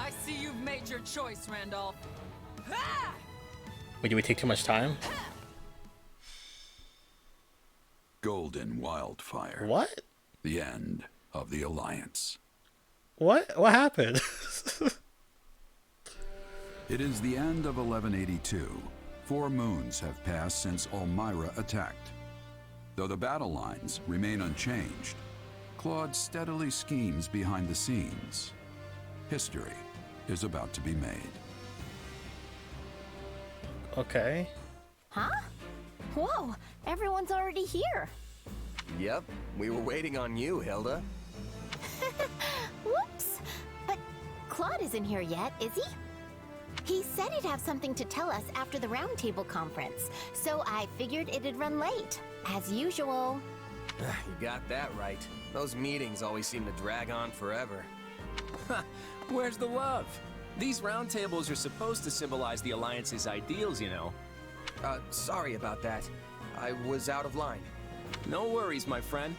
I see you've made your choice, Randolph. Wait, do we take too much time? Golden Wildfire. What? The end of the Alliance. What? What happened? It is the end of 1182. 4 moons have passed since Elmira attacked. Though the battle lines remain unchanged, Claude steadily schemes behind the scenes. History is about to be made. Okay. Huh? Whoa, everyone's already here. Yep, we were waiting on you, Hilda. Whoops. But Claude isn't here yet, is he? He said he'd have something to tell us after the roundtable conference, so I figured it'd run late, as usual. You got that right. Those meetings always seem to drag on forever. Where's the love? These roundtables are supposed to symbolize the Alliance's ideals, you know. Sorry about that. I was out of line. No worries, my friend.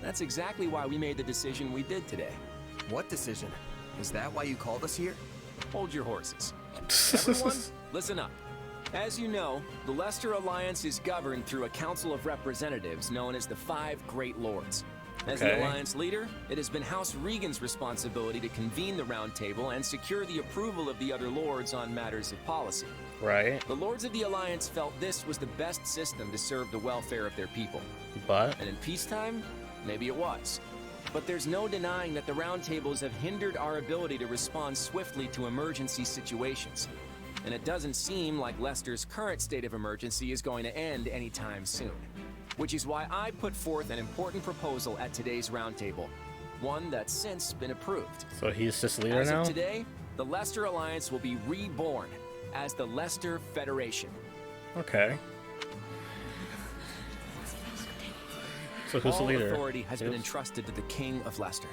That's exactly why we made the decision we did today. What decision? Is that why you called us here? Hold your horses. Everyone, listen up. As you know, the Leicester Alliance is governed through a Council of Representatives known as the 5 Great Lords. As the Alliance leader, it has been House Regan's responsibility to convene the Round Table and secure the approval of the other lords on matters of policy. Right. The Lords of the Alliance felt this was the best system to serve the welfare of their people. But? And in peacetime, maybe it was. But there's no denying that the roundtables have hindered our ability to respond swiftly to emergency situations. And it doesn't seem like Leicester's current state of emergency is going to end anytime soon. Which is why I put forth an important proposal at today's roundtable. One that's since been approved. So he's just leader now? As of today, the Leicester Alliance will be reborn as the Leicester Federation. Okay. So who's the leader? All authority has been entrusted to the King of Leicester.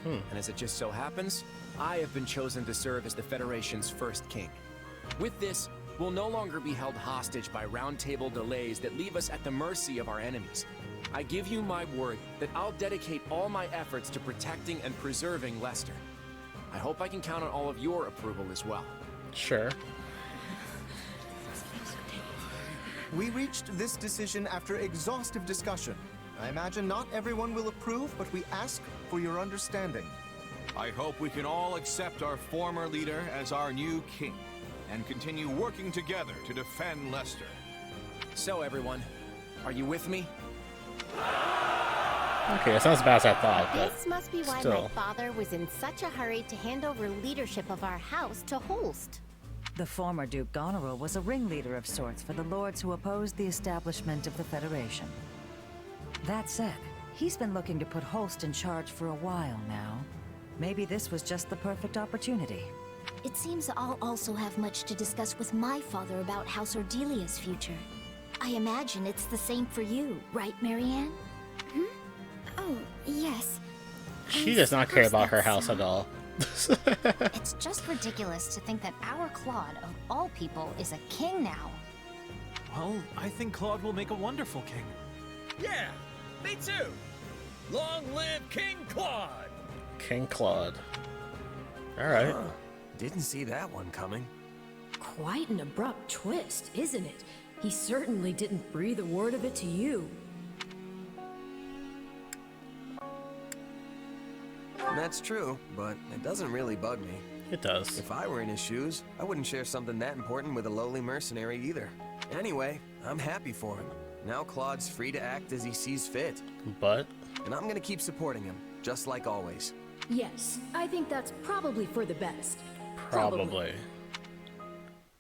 And as it just so happens, I have been chosen to serve as the Federation's first king. With this, we'll no longer be held hostage by roundtable delays that leave us at the mercy of our enemies. I give you my word that I'll dedicate all my efforts to protecting and preserving Leicester. I hope I can count on all of your approval as well. Sure. We reached this decision after exhaustive discussion. I imagine not everyone will approve, but we ask for your understanding. I hope we can all accept our former leader as our new king and continue working together to defend Leicester. So everyone, are you with me? Okay, it's not as bad as I thought, but This must be why still. my father was in such a hurry to hand over leadership of our house to Holst. The former Duke Goneril was a ringleader of sorts for the lords who opposed the establishment of the Federation. That said, he's been looking to put Holst in charge for a while now. Maybe this was just the perfect opportunity. It seems I'll also have much to discuss with my father about House Ordelia's future. I imagine it's the same for you, right, Marianne? Oh, yes. She does not care about her house at all. It's just ridiculous to think that our Claude, of all people, is a king now. Well, I think Claude will make a wonderful king. Yeah, me too. Long live King Claude! King Claude. Alright. Didn't see that one coming. Quite an abrupt twist, isn't it? He certainly didn't breathe a word of it to you. That's true, but it doesn't really bug me. It does. If I were in his shoes, I wouldn't share something that important with a lowly mercenary either. Anyway, I'm happy for him. Now Claude's free to act as he sees fit. But? And I'm gonna keep supporting him, just like always. Yes, I think that's probably for the best. Probably.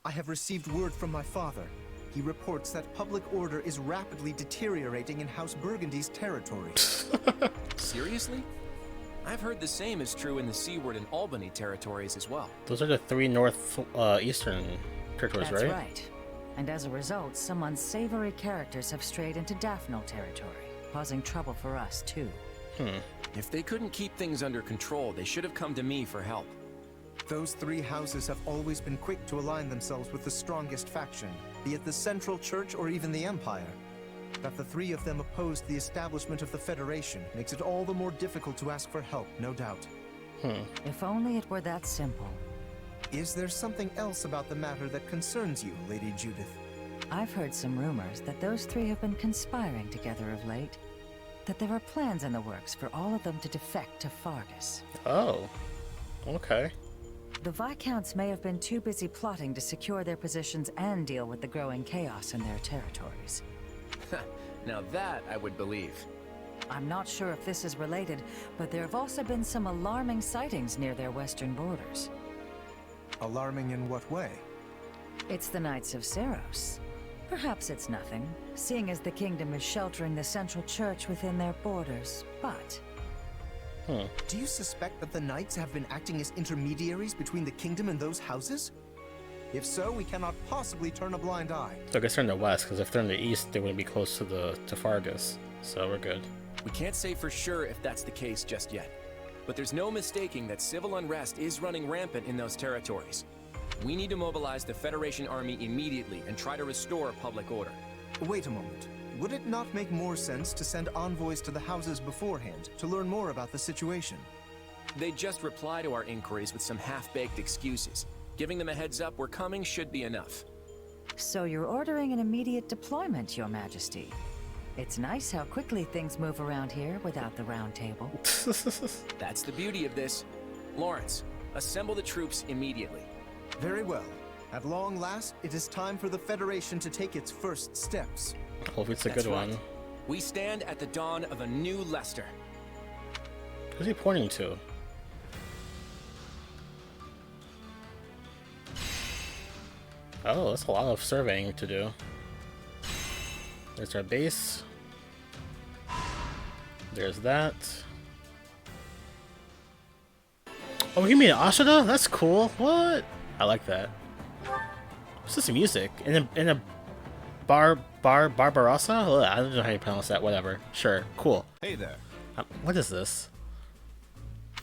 I have received word from my father. He reports that public order is rapidly deteriorating in House Burgundy's territory. Seriously? I've heard the same is true in the Seaward and Albany territories as well. Those are the 3 northeastern territories, That's right? right. And as a result, some unsavory characters have strayed into Daphno territory, causing trouble for us too. If they couldn't keep things under control, they should have come to me for help. Those 3 houses have always been quick to align themselves with the strongest faction, be it the Central Church or even the Empire. That the 3 of them opposed the establishment of the Federation makes it all the more difficult to ask for help, no doubt. If only it were that simple. Is there something else about the matter that concerns you, Lady Judith? I've heard some rumors that those three have been conspiring together of late. That there are plans in the works for all of them to defect to Fargus. Oh, okay. The Viscounts may have been too busy plotting to secure their positions and deal with the growing chaos in their territories. Now that I would believe. I'm not sure if this is related, but there have also been some alarming sightings near their western borders. Alarming in what way? It's the Knights of Seros. Perhaps it's nothing, seeing as the kingdom is sheltering the central church within their borders, but... Do you suspect that the Knights have been acting as intermediaries between the kingdom and those houses? If so, we cannot possibly turn a blind eye. So I guess they're in the west, because if they're in the east, they wouldn't be close to Fargus. So we're good. We can't say for sure if that's the case just yet. But there's no mistaking that civil unrest is running rampant in those territories. We need to mobilize the Federation army immediately and try to restore public order. Wait a moment. Would it not make more sense to send envoys to the houses beforehand to learn more about the situation? They just reply to our inquiries with some half-baked excuses. Giving them a heads up we're coming should be enough. So you're ordering an immediate deployment, Your Majesty. It's nice how quickly things move around here without the round table. That's the beauty of this. Lawrence, assemble the troops immediately. Very well. At long last, it is time for the Federation to take its first steps. Hope it's a That's good right. one. We stand at the dawn of a new Leicester. Who's he pointing to? Oh, that's a lot of surveying to do. There's our base. There's that. Oh, you mean Ashida? That's cool. What? I like that. What's this music? In a Barbarossa? Ugh, I don't know how you pronounce that. Whatever. Sure. Cool. Hey there. What is this?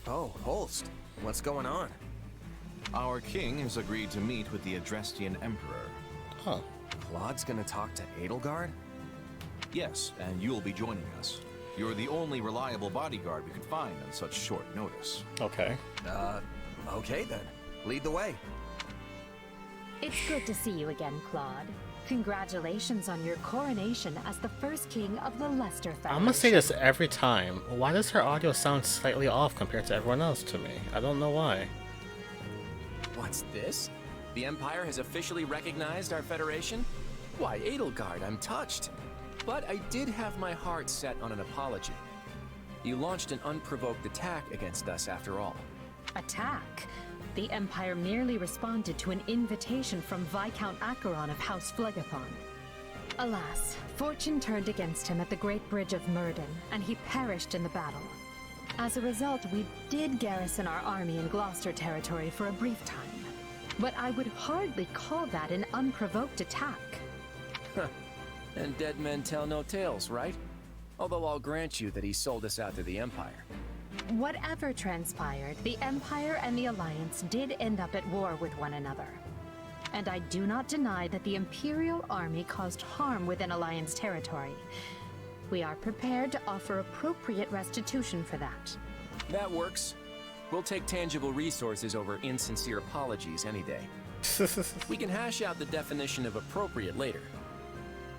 Oh, Holst. What's going on? Our king has agreed to meet with the Adrestian Emperor. Huh. Claude's gonna talk to Edelgard? Yes, and you'll be joining us. You're the only reliable bodyguard we could find on such short notice. Okay. Okay then. Lead the way. It's good to see you again, Claude. Congratulations on your coronation as the first king of the Leicester family. I'm gonna say this every time. Why does her audio sound slightly off compared to everyone else to me? I don't know why. What's this? The Empire has officially recognized our Federation? Why, Edelgard, I'm touched. But I did have my heart set on an apology. You launched an unprovoked attack against us after all. Attack? The Empire merely responded to an invitation from Viscount Acheron of House Phlegethon. Alas, fortune turned against him at the Great Bridge of Murden, and he perished in the battle. As a result, we did garrison our army in Gloucester territory for a brief time. But I would hardly call that an unprovoked attack. And dead men tell no tales, right? Although I'll grant you that he sold us out to the Empire. Whatever transpired, the Empire and the Alliance did end up at war with one another. And I do not deny that the Imperial Army caused harm within Alliance territory. We are prepared to offer appropriate restitution for that. That works. We'll take tangible resources over insincere apologies any day. We can hash out the definition of appropriate later.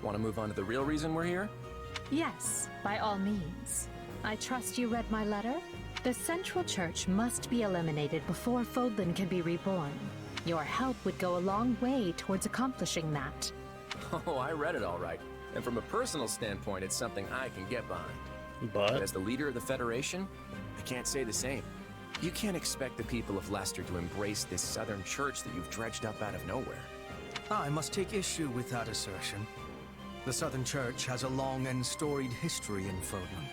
Want to move on to the real reason we're here? Yes, by all means. I trust you read my letter? The Central Church must be eliminated before Fodlan can be reborn. Your help would go a long way towards accomplishing that. Oh, I read it all right. And from a personal standpoint, it's something I can get behind. But as the leader of the Federation, I can't say the same. You can't expect the people of Leicester to embrace this Southern Church that you've dredged up out of nowhere. I must take issue with that assertion. The Southern Church has a long and storied history in Fodlan.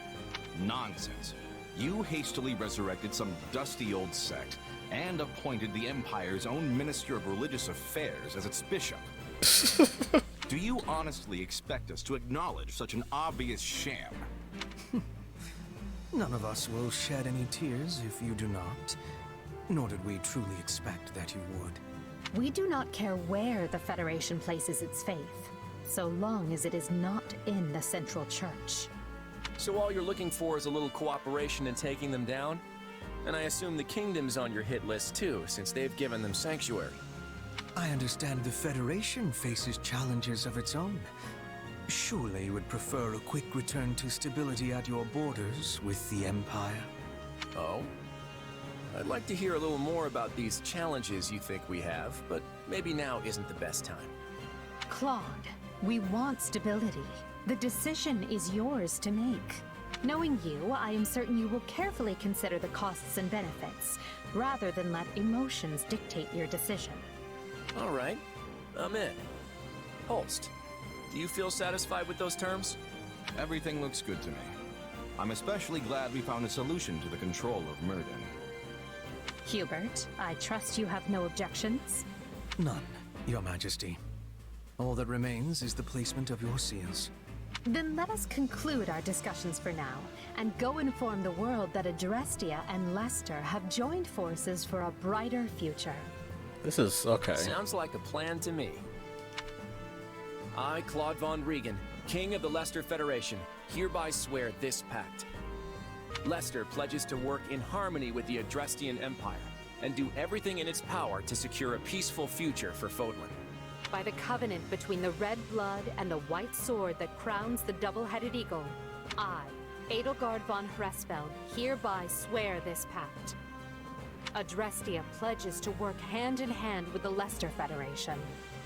Nonsense. You hastily resurrected some dusty old sect and appointed the Empire's own Minister of Religious Affairs as its bishop. Do you honestly expect us to acknowledge such an obvious sham? None of us will shed any tears if you do not. Nor did we truly expect that you would. We do not care where the Federation places its faith, so long as it is not in the Central Church. So all you're looking for is a little cooperation in taking them down? And I assume the kingdom's on your hit list too, since they've given them sanctuary. I understand the Federation faces challenges of its own. Surely you would prefer a quick return to stability at your borders with the Empire? Oh? I'd like to hear a little more about these challenges you think we have, but maybe now isn't the best time. Claude, we want stability. The decision is yours to make. Knowing you, I am certain you will carefully consider the costs and benefits, rather than let emotions dictate your decision. All right, I'm in. Holst, do you feel satisfied with those terms? Everything looks good to me. I'm especially glad we found a solution to the control of Murden. Hubert, I trust you have no objections? None, Your Majesty. All that remains is the placement of your seals. Then let us conclude our discussions for now, and go inform the world that Adrestia and Leicester have joined forces for a brighter future. This is okay. Sounds like a plan to me. I, Claude von Regan, King of the Leicester Federation, hereby swear this pact. Leicester pledges to work in harmony with the Adrestian Empire, and do everything in its power to secure a peaceful future for Fodlan. By the covenant between the red blood and the white sword that crowns the double-headed eagle, I, Edelgard von Hresfeld, hereby swear this pact. Adrestia pledges to work hand-in-hand with the Leicester Federation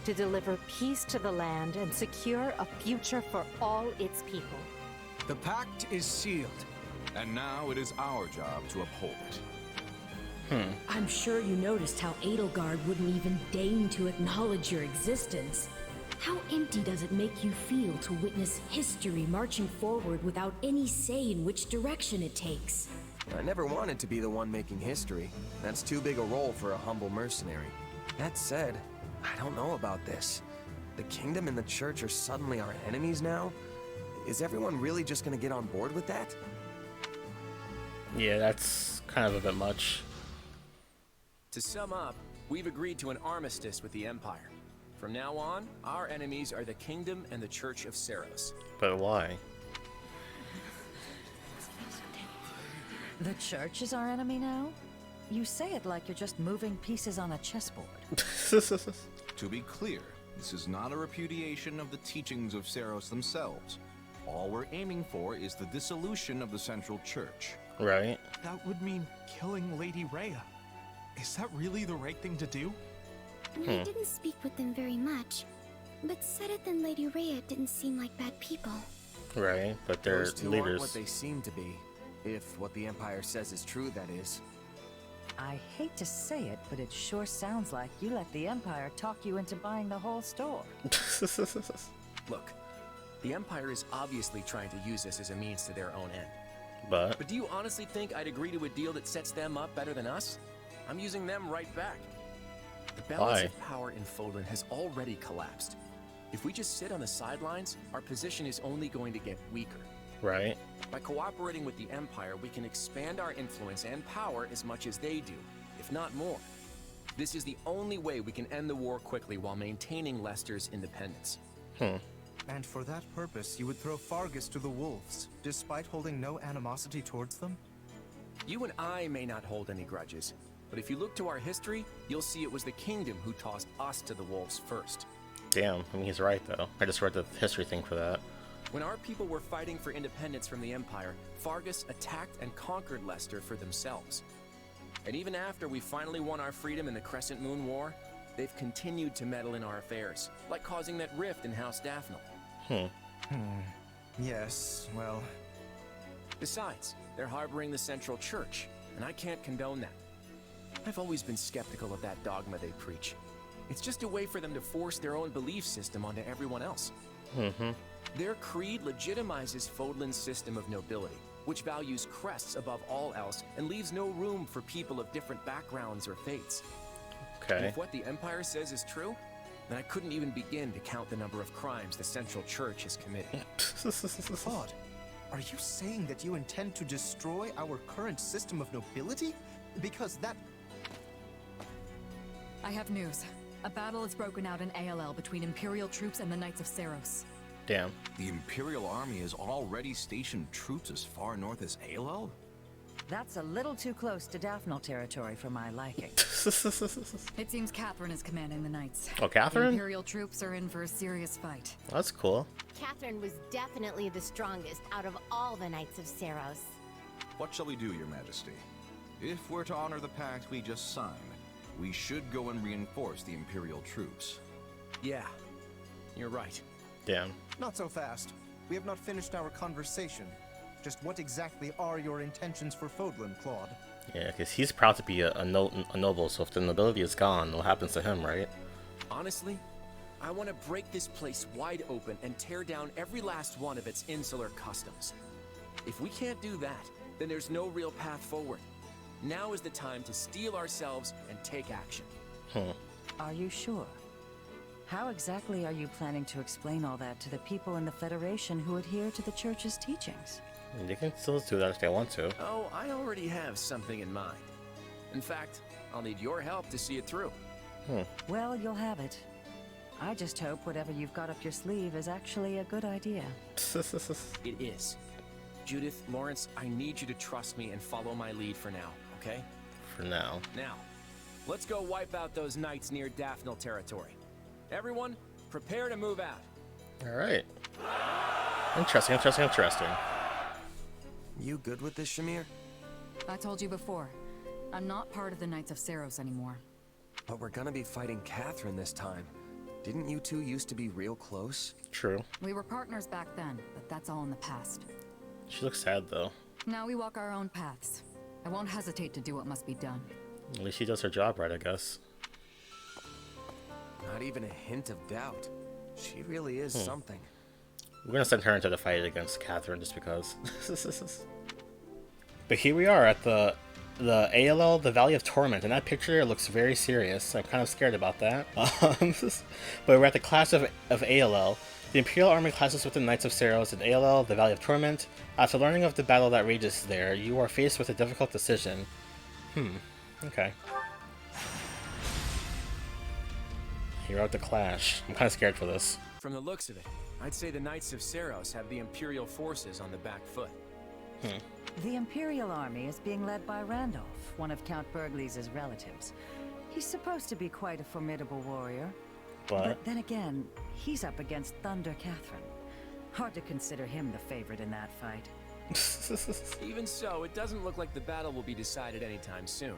to deliver peace to the land and secure a future for all its people. The pact is sealed. And now it is our job to uphold it. I'm sure you noticed how Edelgard wouldn't even deign to acknowledge your existence. How empty does it make you feel to witness history marching forward without any say in which direction it takes? I never wanted to be the one making history. That's too big a role for a humble mercenary. That said, I don't know about this. The kingdom and the church are suddenly our enemies now? Is everyone really just gonna get on board with that? Yeah, that's kind of a bit much. To sum up, we've agreed to an armistice with the Empire. From now on, our enemies are the Kingdom and the Church of Seiros. But why? The church is our enemy now? You say it like you're just moving pieces on a chessboard. To be clear, this is not a repudiation of the teachings of Seiros themselves. All we're aiming for is the dissolution of the Central Church. Right. That would mean killing Lady Rhea. Is that really the right thing to do? I didn't speak with them very much, but Sedith and Lady Rhea didn't seem like bad people. Right, but they're Those two leaders. aren't what they seem to be. If what the Empire says is true, that is. I hate to say it, but it sure sounds like you let the Empire talk you into buying the whole store. Look, the Empire is obviously trying to use us as a means to their own end. But do you honestly think I'd agree to a deal that sets them up better than us? I'm using them right back. The balance of power in Fodlan has already collapsed. If we just sit on the sidelines, our position is only going to get weaker. Right. By cooperating with the Empire, we can expand our influence and power as much as they do, if not more. This is the only way we can end the war quickly while maintaining Leicester's independence. And for that purpose, you would throw Fargus to the wolves, despite holding no animosity towards them? You and I may not hold any grudges, but if you look to our history, you'll see it was the kingdom who tossed us to the wolves first. damn, I mean, he's right though. I just read the history thing for that. When our people were fighting for independence from the Empire, Fargus attacked and conquered Leicester for themselves. And even after we finally won our freedom in the Crescent Moon War, they've continued to meddle in our affairs, like causing that rift in House Daphnel. Yes, well... Besides, they're harboring the Central Church, and I can't condone that. I've always been skeptical of that dogma they preach. It's just a way for them to force their own belief system onto everyone else. Their creed legitimizes Fodlan's system of nobility, which values crests above all else and leaves no room for people of different backgrounds or faiths. And if what the Empire says is true, then I couldn't even begin to count the number of crimes the Central Church has committed. Claude, are you saying that you intend to destroy our current system of nobility? Because that... I have news. A battle has broken out in ALL between Imperial troops and the Knights of Seiros. Damn. The Imperial Army has already stationed troops as far north as ALL? That's a little too close to Daphne territory for my liking. It seems Catherine is commanding the knights. Oh, Catherine? The Imperial troops are in for a serious fight. That's cool. Catherine was definitely the strongest out of all the Knights of Saros. What shall we do, Your Majesty? If we're to honor the pact we just signed, we should go and reinforce the Imperial troops. Yeah, you're right. Damn. Not so fast. We have not finished our conversation. Just what exactly are your intentions for Fodlan, Claude? Yeah, because he's proud to be a noble, so if the nobility is gone, what happens to him, right? Honestly, I want to break this place wide open and tear down every last one of its insular customs. If we can't do that, then there's no real path forward. Now is the time to steel ourselves and take action. Are you sure? How exactly are you planning to explain all that to the people in the Federation who adhere to the Church's teachings? They can still do that if they want to. Oh, I already have something in mind. In fact, I'll need your help to see it through. Well, you'll have it. I just hope whatever you've got up your sleeve is actually a good idea. It is. Judith, Lawrence, I need you to trust me and follow my lead for now, okay? For now. Now, let's go wipe out those knights near Daphne territory. Everyone, prepare to move out. Alright. Interesting, interesting, interesting. You good with this, Shamir? I told you before, I'm not part of the Knights of Saros anymore. But we're gonna be fighting Catherine this time. Didn't you two used to be real close? True. We were partners back then, but that's all in the past. She looks sad, though. Now we walk our own paths. I won't hesitate to do what must be done. At least she does her job right, I guess. Not even a hint of doubt. She really is something. We're gonna send her into the fight against Catherine just because. But here we are at the ALL, the Valley of Torment, and that picture looks very serious. I'm kind of scared about that. But we're at the class of ALL. The Imperial Army clashes with the Knights of Saros in ALL, the Valley of Torment. After learning of the battle that rages there, you are faced with a difficult decision. Okay. Here at the clash. I'm kind of scared for this. From the looks of it, I'd say the Knights of Saros have the Imperial forces on the back foot. The Imperial Army is being led by Randolph, one of Count Burghley's relatives. He's supposed to be quite a formidable warrior. But then again, he's up against Thunder Catherine. Hard to consider him the favorite in that fight. Even so, it doesn't look like the battle will be decided anytime soon.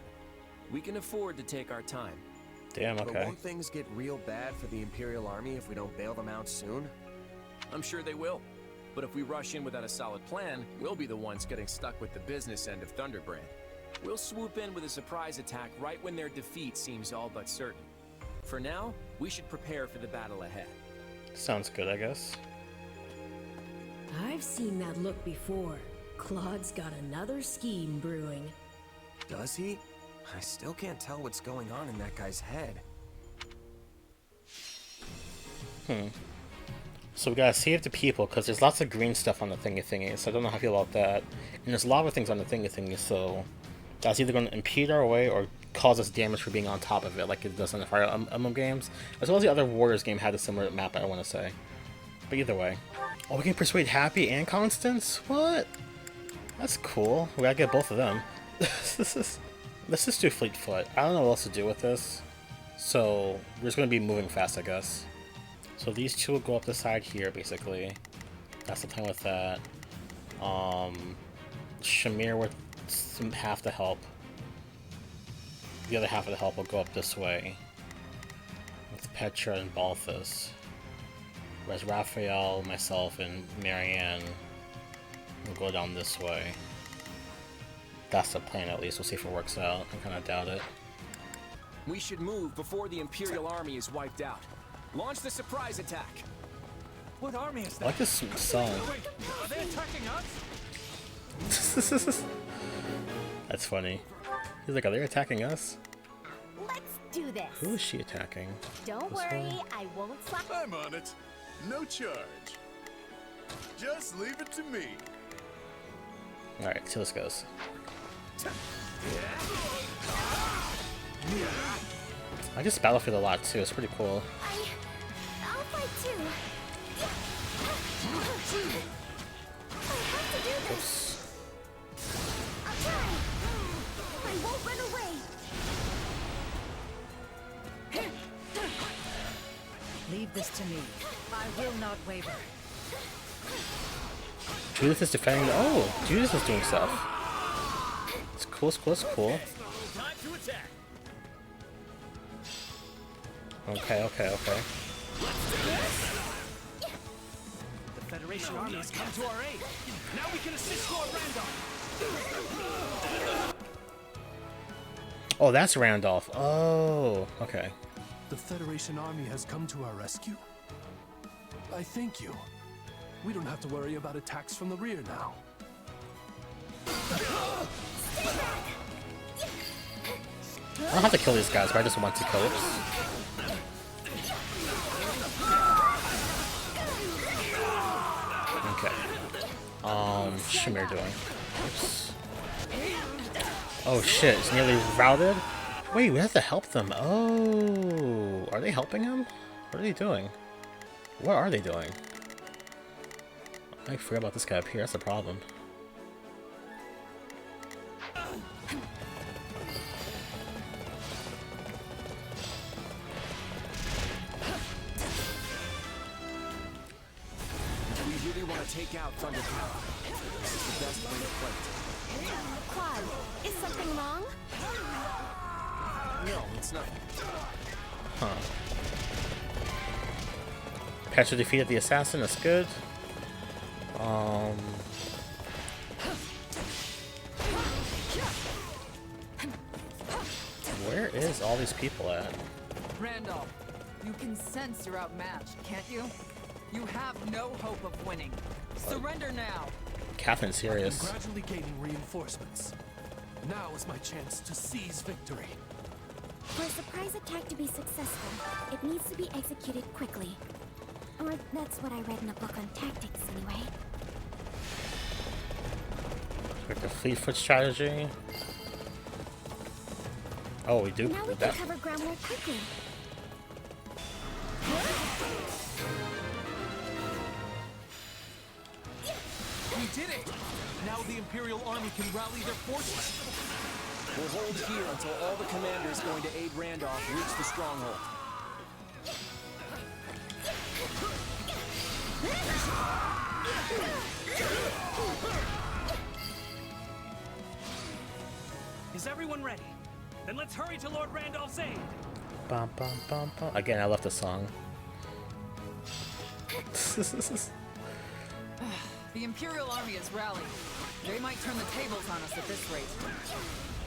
We can afford to take our time. Damn, okay. But won't things get real bad for the Imperial Army if we don't bail them out soon? I'm sure they will. But if we rush in without a solid plan, we'll be the ones getting stuck with the business end of Thunderbrand. We'll swoop in with a surprise attack right when their defeat seems all but certain. For now, we should prepare for the battle ahead. Sounds good, I guess. I've seen that look before. Claude's got another scheme brewing. Does he? I still can't tell what's going on in that guy's head. So we gotta save the people, because there's lots of green stuff on the thingy, so I don't know how I feel about that. And there's lava things on the thingy, so that's either going to impede our way or cause us damage for being on top of it, like it does in the Fire Emblem games. As well as the other Warriors game had a similar map, I want to say. But either way. Oh, we can persuade Happy and Constance? What? That's cool. We gotta get both of them. Let's just do Fleetfoot. I don't know what else to do with this. So, we're just going to be moving fast, I guess. So these two will go up the side here, basically. That's the plan with that. Shamir with half the help. The other half of the help will go up this way. With Petra and Balthus. Whereas Raphael, myself, and Marianne will go down this way. That's the plan, at least. We'll see if it works out. I kind of doubt it. We should move before the Imperial Army is wiped out. Launch the surprise attack. What army is that? I like this song. Wait, are they attacking us? That's funny. He's like, are they attacking us? Let's do this. Who is she attacking? Don't This worry, one? I won't slap. I'm on it. No charge. Just leave it to me. Alright, see how this goes. I just Battlefield a lot too, it's pretty cool. I'll fight too. I have to do this. Oops. I'll try. Leave this to me. I will not waver. Judith is defending. Oh, Judith is doing stuff. It's cool, it's cool, it's cool. Okay, okay, okay. The Federation army has come to our aid. Now we can assist Lord Randolph. Oh, that's Randolph. Oh, okay. The Federation army has come to our rescue. I thank you. We don't have to worry about attacks from the rear now. I don't have to kill these guys, but I just want to kill it. Okay. Shamir doing? Oops. Oh shit, it's nearly routed? Wait, we have to help them. Oh, are they helping him? What are they doing? What are they doing? I forgot about this guy up here, that's the problem. We really want to take out Thundercloud. This is the best way to play it. Claude, is something wrong? No, it's not. Huh. Petra defeated the assassin, that's good. Where is all these people at? Randolph, you can sense you're outmatched, can't you? You have no hope of winning. Surrender now. Catherine's serious. I'm gradually gaining reinforcements. Now is my chance to seize victory. For a surprise attack to be successful, it needs to be executed quickly. Or that's what I read in a book on tactics, anyway. Like the Fleetfoot strategy. Oh, we do. Now we can cover ground more quickly. We did it! Now the Imperial Army can rally their forces. We'll hold here until all the commanders going to aid Randolph reach the stronghold. Is everyone ready? Then let's hurry to Lord Randolph's aid. Bum, bum, bum, bum. Again, I left the song. The Imperial Army is rallying. They might turn the tables on us at this rate.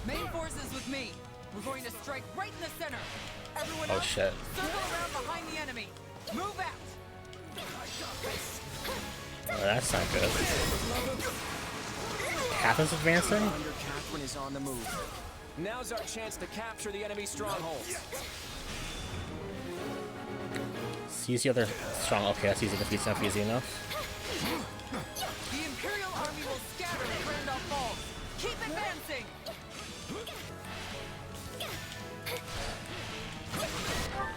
Main forces with me. We're going to strike right in the center. Everyone else, shit. circle around behind the enemy. Move out. Oh, that's not good. Catherine's advancing? Commander Catherine is on the move. Now's our chance to capture the enemy strongholds. Seize the other strong. Okay, that's easy. Defeat's not easy enough. The Imperial Army will scatter if Randolph falls. Keep advancing.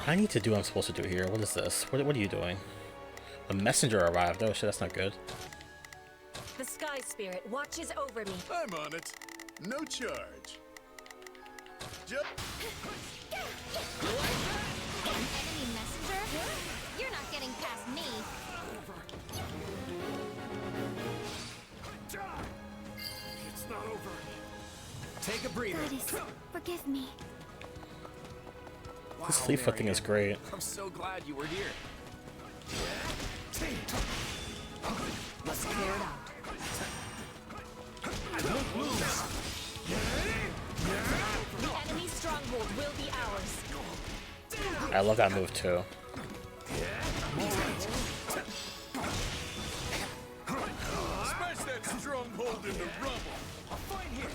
I need to do what I'm supposed to do here. What is this? What are you doing? A messenger arrived. Oh shit, that's not good. The Sky Spirit watches over me. I'm on it. No charge. Enemy messenger? You're not getting past me. It's not over. Take a breather. Goddess, forgive me. This Fleetfoot thing is great. I'm so glad you were here. Let's clear it out. The enemy stronghold will be ours. I love that move too. Smash that stronghold into rubble. Fight here.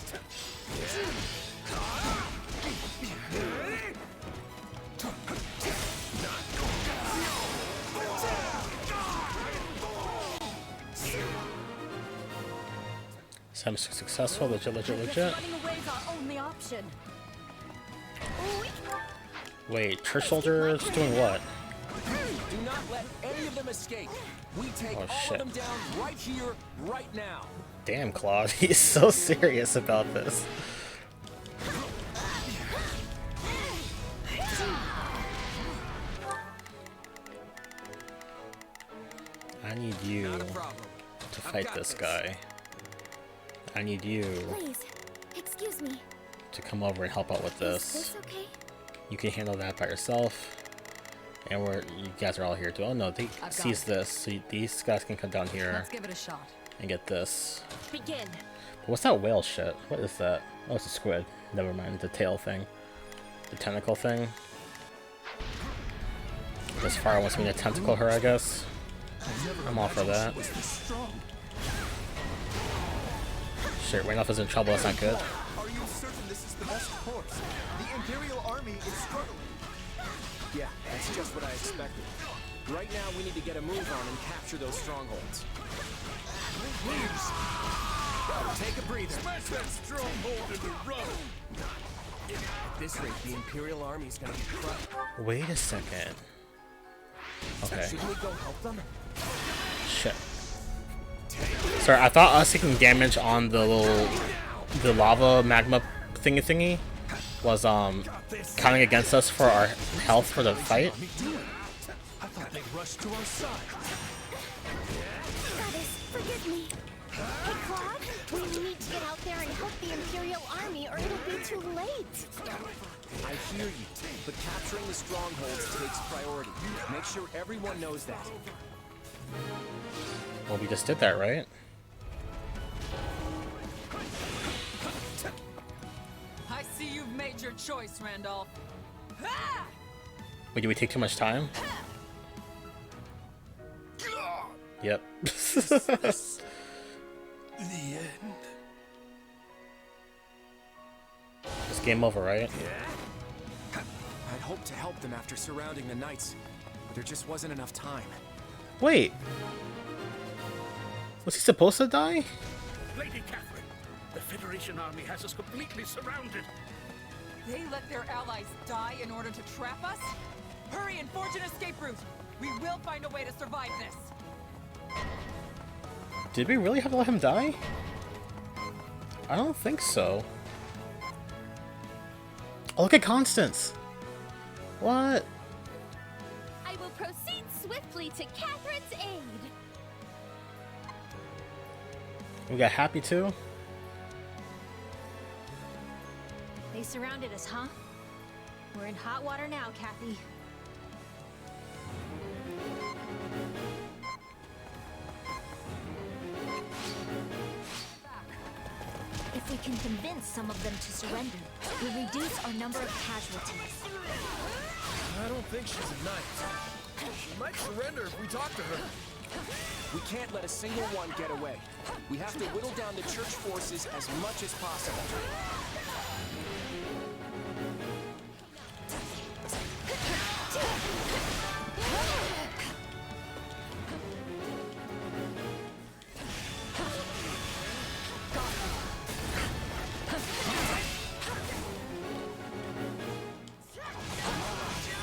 So I'm successful. Legit. Running away is our only option. Wait, church soldiers doing what? Do not let any of them escape. We take all of them down right here, right now. Damn, Claude, he's so serious about this. I need you to fight this guy. I need you Please, excuse me. to come over and help out with this. Is this okay? You can handle that by yourself. And you guys are all here too. Oh no, they sees this. So these guys can come down here. Let's give it a shot. And get this. Begin. But what's that whale shit? What is that? Oh, it's a squid. Never mind. The tail thing. The tentacle thing. This fire wants me to tentacle her, I guess. I'm all for that. Shit, Randolph is in trouble. That's not good. Are you certain this is the best course? The Imperial Army is struggling. Yeah, that's just what I expected. Right now, we need to get a move on and capture those strongholds. Take a breather. Smash that stronghold in the road! At this rate, the Imperial Army's gonna be crushed. Wait a second. Okay. Shouldn't we go help them? Shit. Sorry, I thought us taking damage on the lava magma thingy was counting against us for our health for the fight. I thought they'd rush to our side. Goddess, forgive me. Hey, Claude, we need to get out there and help the Imperial Army, or it'll be too late. I hear you, but capturing the strongholds takes priority. Make sure everyone knows that. Well, we just did that, right? I see you've made your choice, Randolph. Ah! Wait, did we take too much time? Yep. The end. It's game over, right? I'd hoped to help them after surrounding the knights, but there just wasn't enough time. Wait. Was he supposed to die? Lady Catherine, the Federation army has us completely surrounded. They let their allies die in order to trap us? Hurry and forge an escape route! We will find a way to survive this! Did we really have to let him die? I don't think so. Oh, look at Constance! What? I will proceed swiftly to Catherine's aid. We got Happy too? They surrounded us, huh? We're in hot water now, Kathy. If we can convince some of them to surrender, we'll reduce our number of casualties. I don't think she's a knight. She might surrender if we talk to her. We can't let a single one get away. We have to whittle down the church forces as much as possible.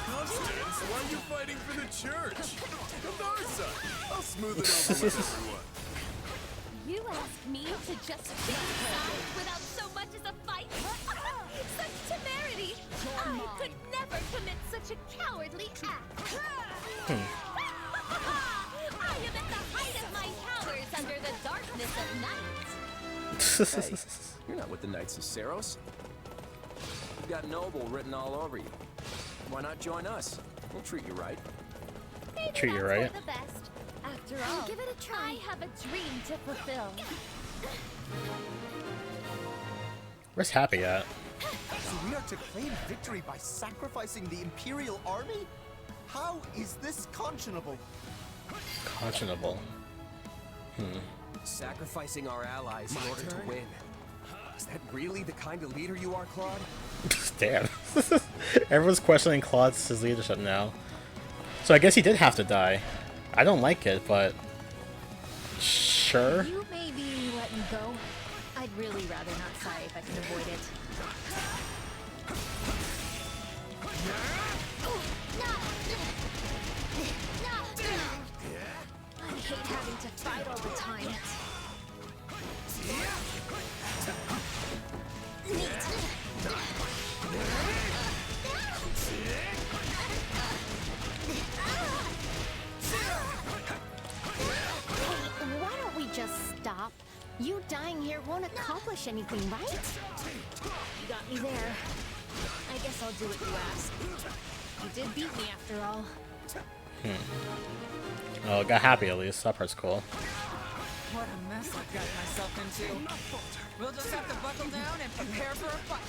Constance, why are you fighting for the church? Come to our side. I'll smooth it over with everyone. You asked me to just pick sides without so much as a fight? Such temerity! I could never commit such a cowardly act. I am at the height of my powers under the darkness of night. Hey, you're not with the Knights of Saros. You've got noble written all over you. Why not join us? We'll treat you right. Maybe Treat you that's right. for the best. After all, give it a try. I have a dream to fulfill. Where's Happy at? So we are to claim victory by sacrificing the Imperial Army? How is this conscionable? Conscionable. Sacrificing our allies in order to win. Is that really the kind of leader you are, Claude? Damn. Everyone's questioning Claude's leadership now. So I guess he did have to die. I don't like it, but sure. You maybe let me go? I'd really rather not try if I can avoid it. I hate having to fight all the time. accomplish anything, right? You got me there. I guess I'll do what you ask. You did beat me after all. Oh, got happy at least. That part's cool. What a mess I've got myself into. We'll just have to buckle down and prepare for a fight.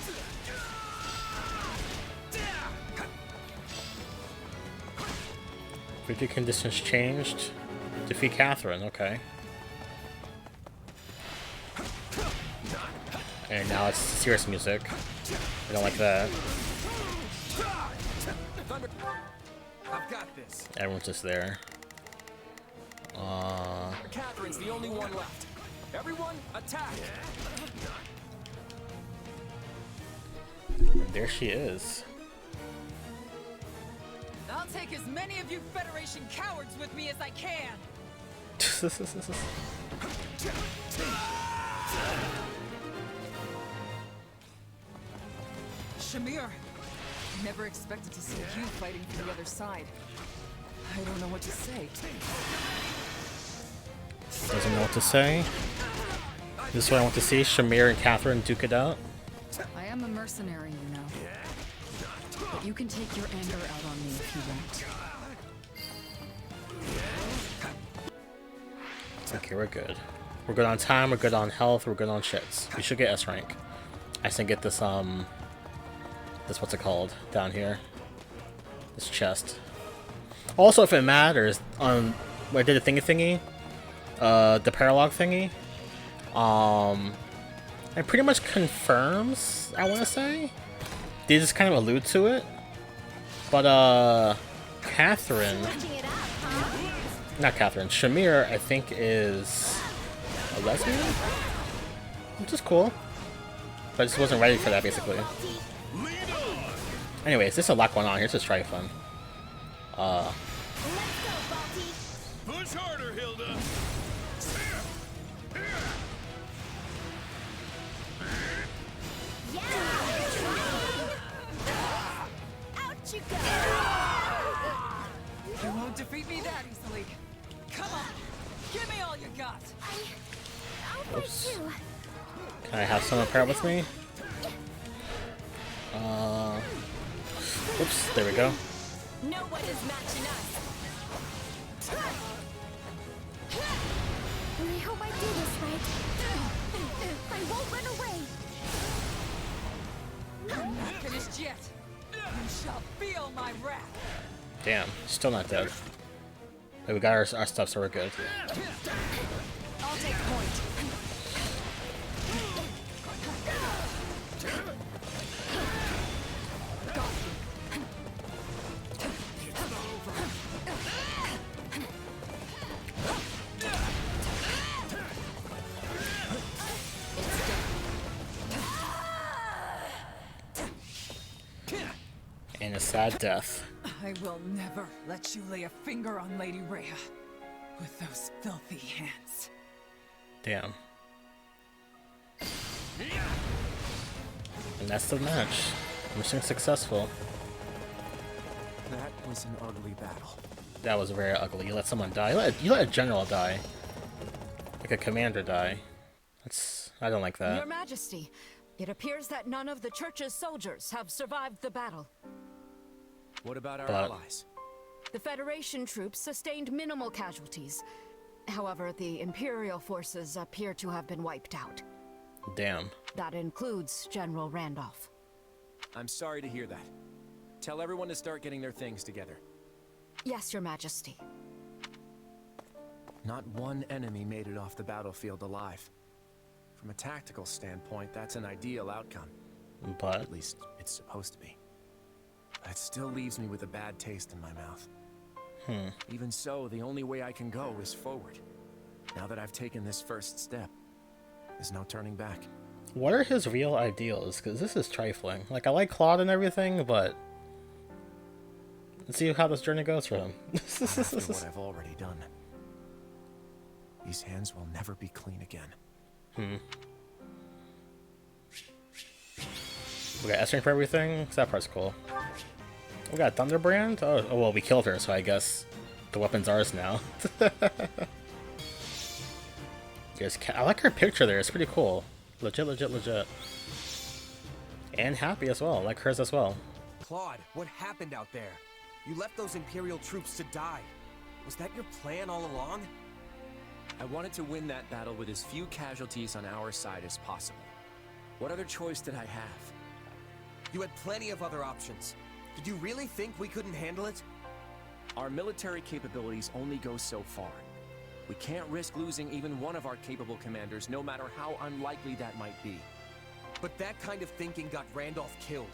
Victory conditions changed. Defeat Catherine, okay. And now it's serious music. I don't like that. I've got this. Everyone's just there. Catherine's the only one left. Everyone, attack! And there she is. I'll take as many of you Federation cowards with me as I can. Shamir, I never expected to see you fighting for the other side. I don't know what to say. Doesn't know what to say. This is what I want to see. Shamir and Catherine duke it out. I am a mercenary, you know. But you can take your anger out on me if you want. Okay, we're good. We're good on time, we're good on health, we're good on shits. We should get S rank. I just didn't get this, this, what's it called, down here. This chest. Also, if it matters, when I did the thingy, the paralog thingy, it pretty much confirms, I want to say. They just kind of allude to it. But, Catherine... Not Catherine. Shamir, I think, is a lesbian? Which is cool. But I just wasn't ready for that, basically. Anyways, there's a lot going on here. Let's just try fun. Push harder, Hilda. Out you go! You won't defeat me that easily. Come on, give me all you got. I'll Oops. fight you. Can I have someone pair with me? Oops, there we go. No one is matching us. I hope I do this right. I won't run away. I'm not finished yet. You shall feel my wrath. Damn, still not dead. But we got our stuff, so we're good. I'll take point. And a sad death. I will never let you lay a finger on Lady Rhea with those filthy hands. Damn. And that's the match. Mission successful. That was an ugly battle. That was very ugly. You let someone die. You let a general die. Like a commander die. I don't like that. Your Majesty, it appears that none of the Church's soldiers have survived the battle. What about our allies? The Federation troops sustained minimal casualties. However, the Imperial forces appear to have been wiped out. Damn. That includes General Randolph. I'm sorry to hear that. Tell everyone to start getting their things together. Yes, Your Majesty. Not one enemy made it off the battlefield alive. From a tactical standpoint, that's an ideal outcome. But at least it's supposed to be. But it still leaves me with a bad taste in my mouth. Even so, the only way I can go is forward. Now that I've taken this first step, there's no turning back. What are his real ideals? Because this is trifling. Like, I like Claude and everything, but let's see how this journey goes for him. After what I've already done, these hands will never be clean again. We got S-Rank for everything? That part's cool. We got Thunderbrand? Oh, well, we killed her, so I guess the weapon's ours now. I like her picture there. It's pretty cool. Legit, legit, legit. And happy as well, like hers as well. Claude, what happened out there? You left those Imperial troops to die. Was that your plan all along? I wanted to win that battle with as few casualties on our side as possible. What other choice did I have? You had plenty of other options. Did you really think we couldn't handle it? Our military capabilities only go so far. We can't risk losing even one of our capable commanders, no matter how unlikely that might be. But that kind of thinking got Randolph killed.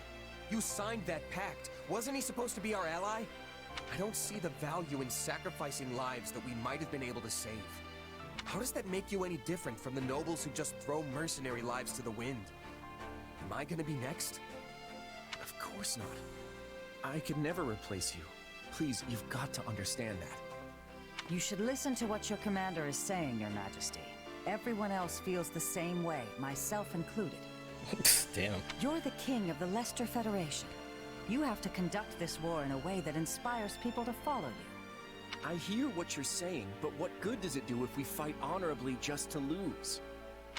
You signed that pact. Wasn't he supposed to be our ally? I don't see the value in sacrificing lives that we might have been able to save. How does that make you any different from the nobles who just throw mercenary lives to the wind? Am I gonna be next? Of course not. I could never replace you. Please, you've got to understand that. You should listen to what your commander is saying, Your Majesty. Everyone else feels the same way, myself included. Damn. You're the king of the Leicester Federation. You have to conduct this war in a way that inspires people to follow you. I hear what you're saying, but what good does it do if we fight honorably just to lose?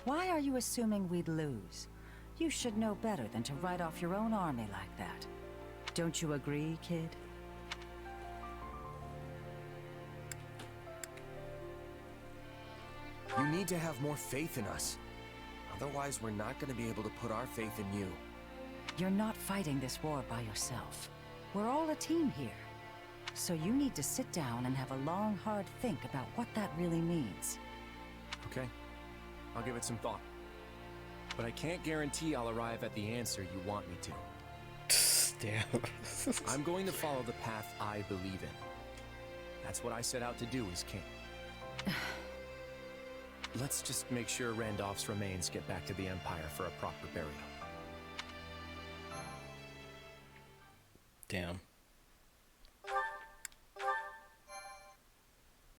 Why are you assuming we'd lose? You should know better than to write off your own army like that. Don't you agree, kid? You need to have more faith in us. Otherwise, we're not going to be able to put our faith in you. You're not fighting this war by yourself. We're all a team here. So you need to sit down and have a long, hard think about what that really means. Okay. I'll give it some thought. But I can't guarantee I'll arrive at the answer you want me to. Damn. I'm going to follow the path I believe in. That's what I set out to do as king. Let's just make sure Randolph's remains get back to the Empire for a proper burial. Damn.